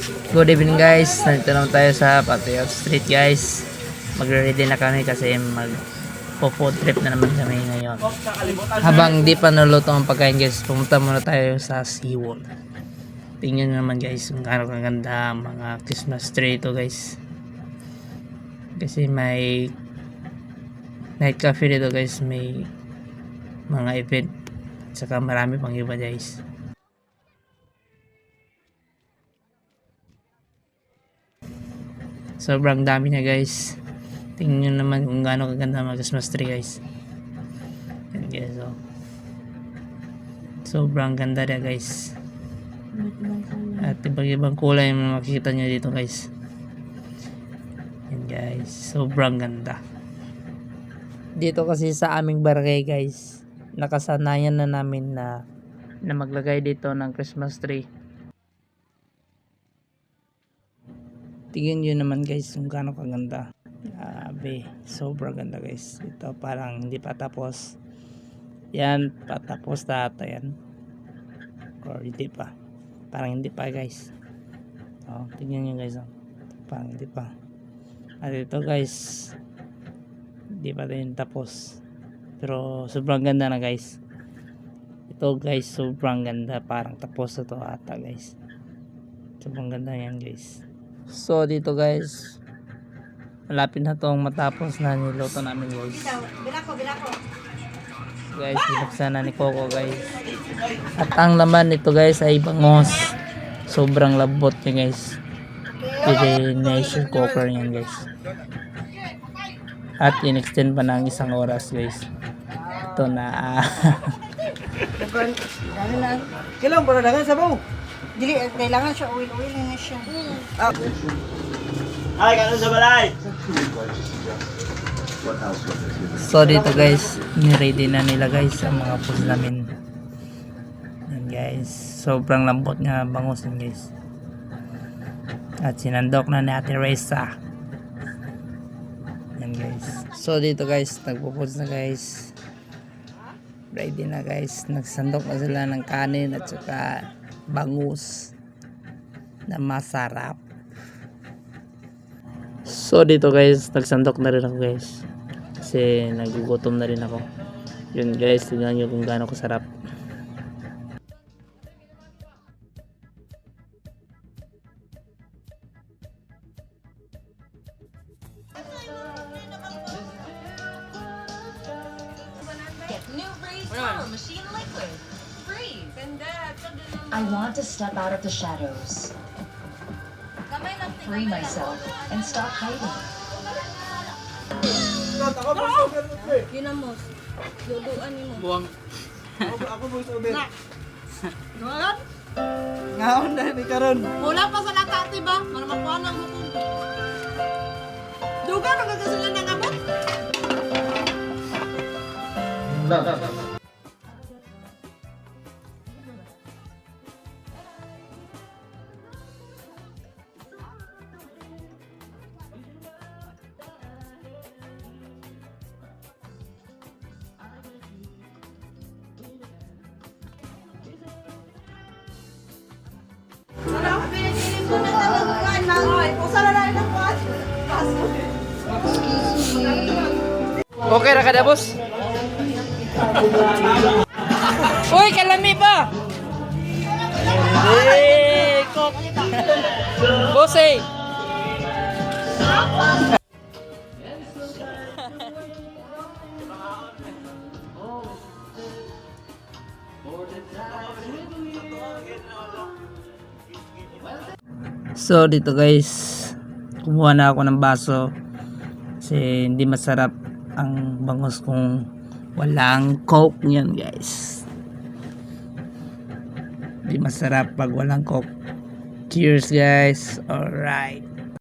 Good evening guys, nandito naman tayo sa Patriot Street guys. Magre-ready na kami kasi mag-food trip na naman kami ngayon. Habang di pa naluto ang pagkain guys, pumunta muna tayo sa SeaWorld. Tingnan nyo naman guys kung gaano kaganda mga Christmas tree ito guys. Kasi may night cafe dito guys, may mga event. Saka marami pang iba guys. Sobrang dami na guys. Tingnan nyo naman kung gaano kaganda mga Christmas tree guys. Yan guys, so sobrang ganda na guys. At ibang kulay yung makikita nyo dito guys. Yan guys, sobrang ganda. Dito kasi sa aming barangay guys, nakasanayan na namin na maglagay dito ng Christmas tree. Tingnan nyo naman guys kung gaano kaganda. Grabe, sobrang ganda guys. Ito parang hindi pa tapos. Yan, patapos na ata yan. Or hindi pa. Parang hindi pa guys. Oh, tingnan nyo guys. Oh. Parang hindi pa. At ito guys, hindi pa din tapos. Pero sobrang ganda na guys. Ito guys, sobrang ganda. Parang tapos na to ata guys. Sobrang ganda yan guys. So dito guys, malapit na tong matapos na niluto namin guys. Guys, binuksan na ni Coco guys. At ang laman nito guys ay bangos. Sobrang labot niya guys. Nation cooker niyan guys. At in-extend pa ng isang oras guys. Ito na Kailangan para dagan sabaw. Dili, kailangan siya oil na siya. Ay, kanon sa balay. So dito guys, ni-ready na nila guys ang mga food namin. Yan guys, sobrang lambot nga bangus yan guys. At sinandok na ni Ate Reza. Yan guys. So dito guys, nagpo-foods na guys. Ready na guys, nagsandok na sila ng kanin at saka bangus na masarap. So dito guys, nagsandok na rin ako guys kasi nagugutom na rin ako. Yun guys, tignan nyo kung gaano kasarap. Get new Breeze Power Machine Liquid. Breathe. I want to step out of the shadows, free myself, and stop hiding. Ginamos. Duduan ni mo. Buwang. Ako mo sa ubel. Duduan? Ngaon na ni karon. Wala pa sa latati ba? Maramakuha ng bukong. Dugan ang gagasulan ng abot? Okay ra kada boss? Uy, kalami pa. Kok. Boss eh. So dito guys, kumuha na ako ng baso kasi hindi masarap ang bangus kung walang coke. Yan guys, hindi masarap pag walang coke. Cheers guys. Alright.